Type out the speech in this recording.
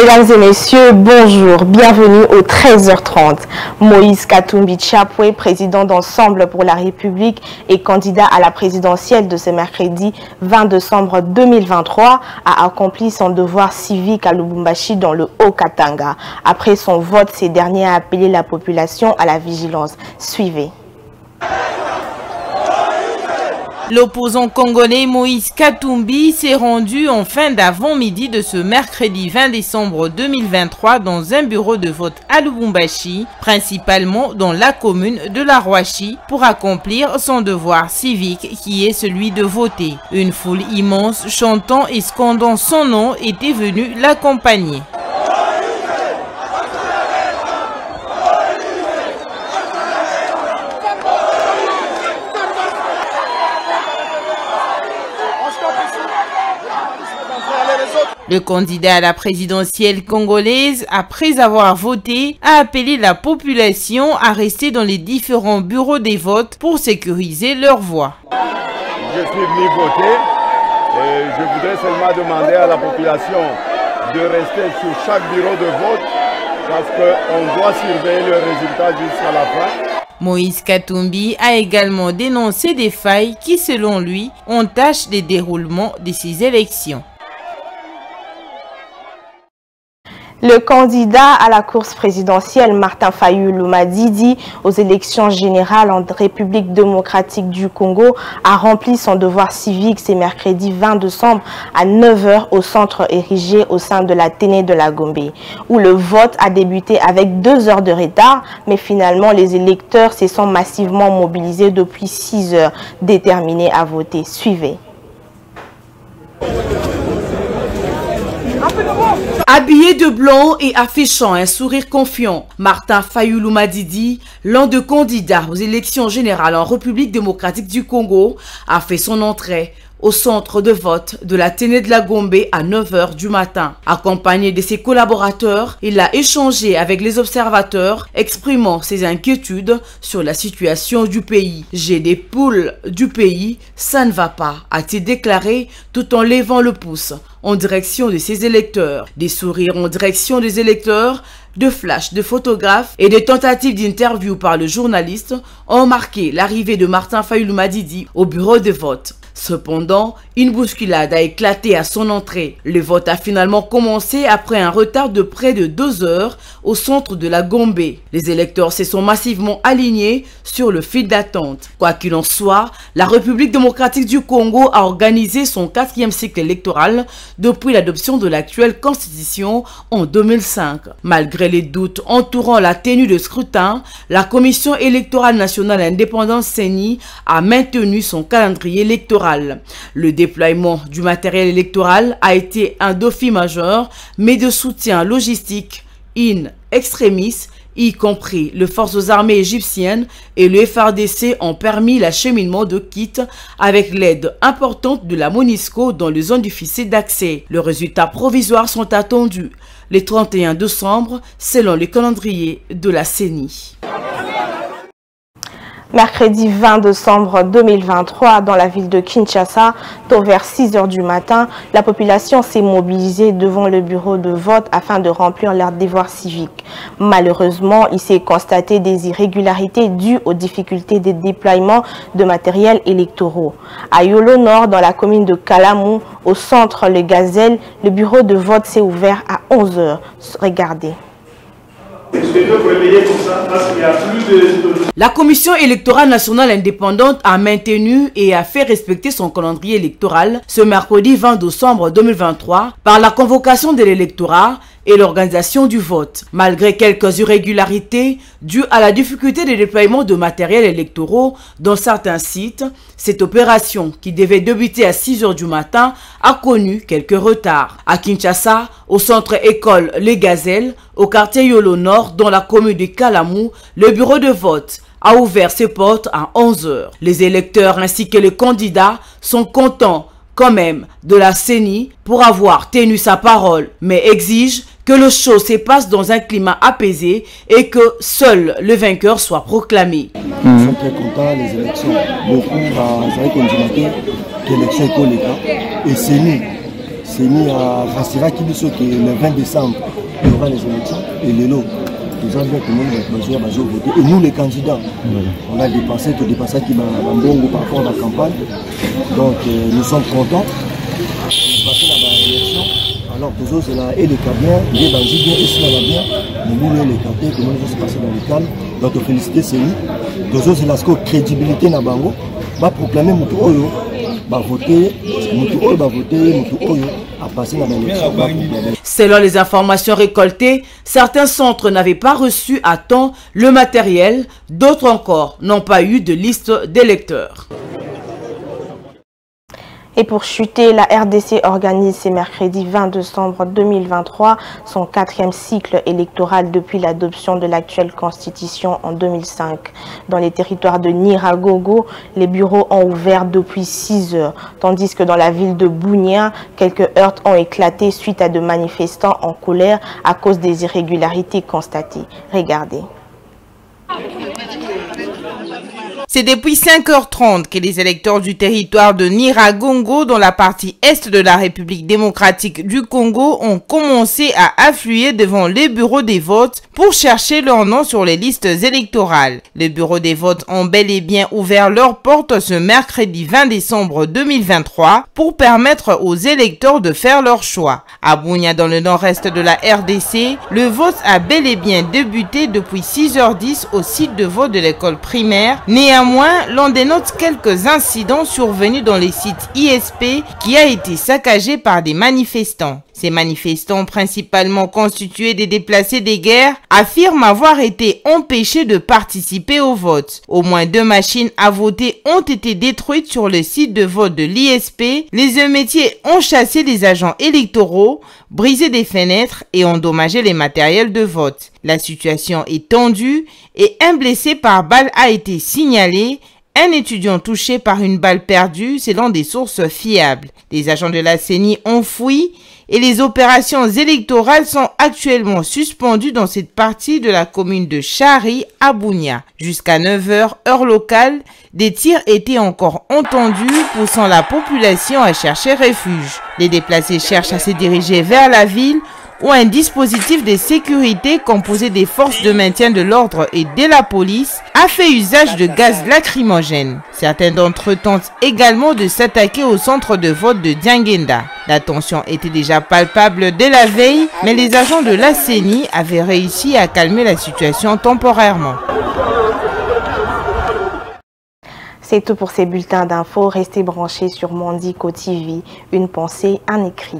Mesdames et messieurs, bonjour, bienvenue au 13h30. Moïse Katumbi Tchapoué, président d'Ensemble pour la République et candidat à la présidentielle de ce mercredi 20 décembre 2023, a accompli son devoir civique à Lubumbashi dans le Haut-Katanga. Après son vote, ces derniers a appelé la population à la vigilance. Suivez. L'opposant congolais Moïse Katumbi s'est rendu en fin d'avant-midi de ce mercredi 20 décembre 2023 dans un bureau de vote à Lubumbashi, principalement dans la commune de la Rouachi, pour accomplir son devoir civique qui est celui de voter. Une foule immense chantant et scandant son nom était venue l'accompagner. Le candidat à la présidentielle congolaise, après avoir voté, a appelé la population à rester dans les différents bureaux des votes pour sécuriser leur voix. Je suis venu voter et je voudrais seulement demander à la population de rester sur chaque bureau de vote parce qu'on doit surveiller le résultat jusqu'à la fin. Moïse Katumbi a également dénoncé des failles qui, selon lui, entachent le déroulement de ces élections. Le candidat à la course présidentielle, Martin Fayulu Madidi, aux élections générales en République démocratique du Congo, a rempli son devoir civique ce mercredi 20 décembre à 9 h au centre érigé au sein de la Téné de la Gombe, où le vote a débuté avec 2 heures de retard, mais finalement les électeurs se sont massivement mobilisés depuis 6 heures, déterminés à voter. Suivez. Habillé de blanc et affichant un sourire confiant, Martin Fayulu Madidi, l'un des candidats aux élections générales en République démocratique du Congo, a fait son entrée au centre de vote de la Téné de la Gombe à 9 h du matin. Accompagné de ses collaborateurs, il a échangé avec les observateurs, exprimant ses inquiétudes sur la situation du pays. « J'ai des poules du pays, ça ne va pas », a-t-il déclaré tout en levant le pouce en direction de ses électeurs. Des sourires en direction des électeurs, de flashs de photographes et des tentatives d'interview par le journaliste ont marqué l'arrivée de Martin Fayulu Madidi au bureau de vote. Cependant, une bousculade a éclaté à son entrée. Le vote a finalement commencé après un retard de près de 2 heures au centre de la Gombe. Les électeurs se sont massivement alignés sur le fil d'attente. Quoi qu'il en soit, la République démocratique du Congo a organisé son 4e cycle électoral depuis l'adoption de l'actuelle constitution en 2005. Malgré les doutes entourant la tenue de scrutin, la Commission électorale nationale indépendante CENI a maintenu son calendrier électoral. Le déploiement du matériel électoral a été un défi majeur, mais de soutien logistique in extremis, y compris les forces armées égyptiennes et le FARDC ont permis l'acheminement de kits avec l'aide importante de la MONUSCO dans les zones difficiles d'accès. Les résultats provisoires sont attendus le 31 décembre selon le calendrier de la CENI. Mercredi 20 décembre 2023, dans la ville de Kinshasa, tôt vers 6 h du matin, la population s'est mobilisée devant le bureau de vote afin de remplir leur devoir civique. Malheureusement, il s'est constaté des irrégularités dues aux difficultés de déploiement de matériel électoraux. À Yolo Nord, dans la commune de Kalamou, au centre Le Gazelle, le bureau de vote s'est ouvert à 11 h. Regardez. La Commission électorale nationale indépendante a maintenu et a fait respecter son calendrier électoral ce mercredi 20 décembre 2023 par la convocation de l'électorat et l'organisation du vote. Malgré quelques irrégularités dues à la difficulté de déploiement de matériel électoraux dans certains sites, cette opération, qui devait débuter à 6 h du matin, a connu quelques retards. À Kinshasa, au centre école Les Gazelles, au quartier Yolo Nord, dans la commune de Kalamou, le bureau de vote a ouvert ses portes à 11 h. Les électeurs ainsi que les candidats sont contents quand même de la CENI pour avoir tenu sa parole, mais exigent que le show se passe dans un climat apaisé et que seul le vainqueur soit proclamé. Nous sommes très contents, les élections. Beaucoup ont continué que l'élection est et CENI c'est mis à Rassira qui dit que le 20 décembre, il y aura les élections et les lots. Les gens viennent tout le monde va voter. Et nous, les candidats, on a dépensé qui va en bon par rapport à la campagne. Donc, nous sommes contents. Nous passons dans l'élection. Alors, tous autres, c'est là, et les Cabiens, les bandits, bien, et cela va bien. Mais nous, les quartiers, tout le monde va se passer dans le calme. Donc, féliciter, c'est lui. Tous autres, c'est la crédibilité dans Bango. Va proclamer Moutou Oyo. Va voter, Moutou Oyo va voter, Moutou Oyo a passé dans l'élection. Selon les informations récoltées, certains centres n'avaient pas reçu à temps le matériel, d'autres encore n'ont pas eu de liste d'électeurs. Et pour chuter, la RDC organise ce mercredi 20 décembre 2023 son 4e cycle électoral depuis l'adoption de l'actuelle constitution en 2005. Dans les territoires de Niragogo, les bureaux ont ouvert depuis 6 heures, tandis que dans la ville de Bunia, quelques heurts ont éclaté suite à de manifestants en colère à cause des irrégularités constatées. Regardez. C'est depuis 5h30 que les électeurs du territoire de Niragongo, dans la partie est de la République démocratique du Congo, ont commencé à affluer devant les bureaux des votes pour chercher leur nom sur les listes électorales. Les bureaux des votes ont bel et bien ouvert leurs portes ce mercredi 20 décembre 2023 pour permettre aux électeurs de faire leur choix. À Bunia, dans le nord-est de la RDC, le vote a bel et bien débuté depuis 6h10 au site de vote de l'école primaire. Néanmoins, l'on dénote quelques incidents survenus dans les sites ISP qui a été saccagé par des manifestants. Ces manifestants, principalement constitués des déplacés des guerres, affirment avoir été empêchés de participer au vote. Au moins 2 machines à voter ont été détruites sur le site de vote de l'ISP. Les émeutiers ont chassé des agents électoraux, brisé des fenêtres et endommagé les matériels de vote. La situation est tendue et un blessé par balle a été signalé. Un étudiant touché par une balle perdue selon des sources fiables. Les agents de la CENI ont fui et les opérations électorales sont actuellement suspendues dans cette partie de la commune de Chari à Bunia. Jusqu'à 9h, heure locale, des tirs étaient encore entendus, poussant la population à chercher refuge. Les déplacés cherchent à se diriger vers la ville où un dispositif de sécurité composé des forces de maintien de l'ordre et de la police a fait usage de gaz lacrymogène. Certains d'entre eux tentent également de s'attaquer au centre de vote de Diangenda. La tension était déjà palpable dès la veille, mais les agents de la CENI avaient réussi à calmer la situation temporairement. C'est tout pour ces bulletins d'infos. Restez branchés sur Mandiko TV. Une pensée, un écrit.